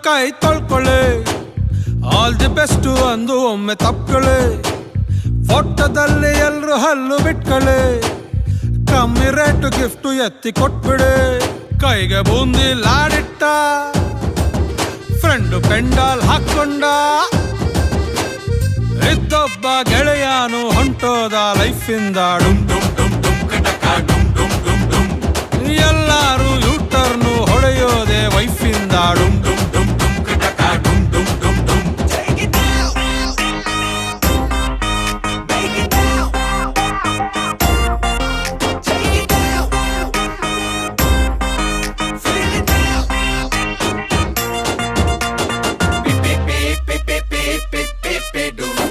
ಕೈ ತೊಳ್ಕೊಳ್ಳಿ, all the best ಅಂದು ಒಮ್ಮೆ ತಪ್ಕೊಳ್ಳಿ. ಫೋಟೋದಲ್ಲಿ ಎಲ್ರು ಹಲ್ಲು ಬಿಟ್ಕೊಳ್ಳಿ, ಕಮ್ಮಿ ರೇಟು ಗಿಫ್ಟು ಎತ್ತಿ ಕೊಟ್ಬಿಡಿ. ಕೈಗೆ ಬೂಂದಿ ಲಾಡಿಟ್ಟ, ಫ್ರೆಂಡು ಪೆಂಡಾಲ್ ಹಾಕೊಂಡ, ಇದ್ದೊಬ್ಬ ಗೆಳೆಯಾನು ಹೊಂಟೋದ ಲೈಫಿಂದ ಡುಮ್ ಡುಮ್ ಡುಮ್ ಡುಮ್ ಕಟಕ ಡುಮ್ ಡುಮ್ ಡುಮ್ ಡುಮ್. ಎಲ್ಲಾರು ಯೂಟರ್ನು ಹೊಡೆಯೋದೆ ವೈಫಿಂದ ಡುಮ್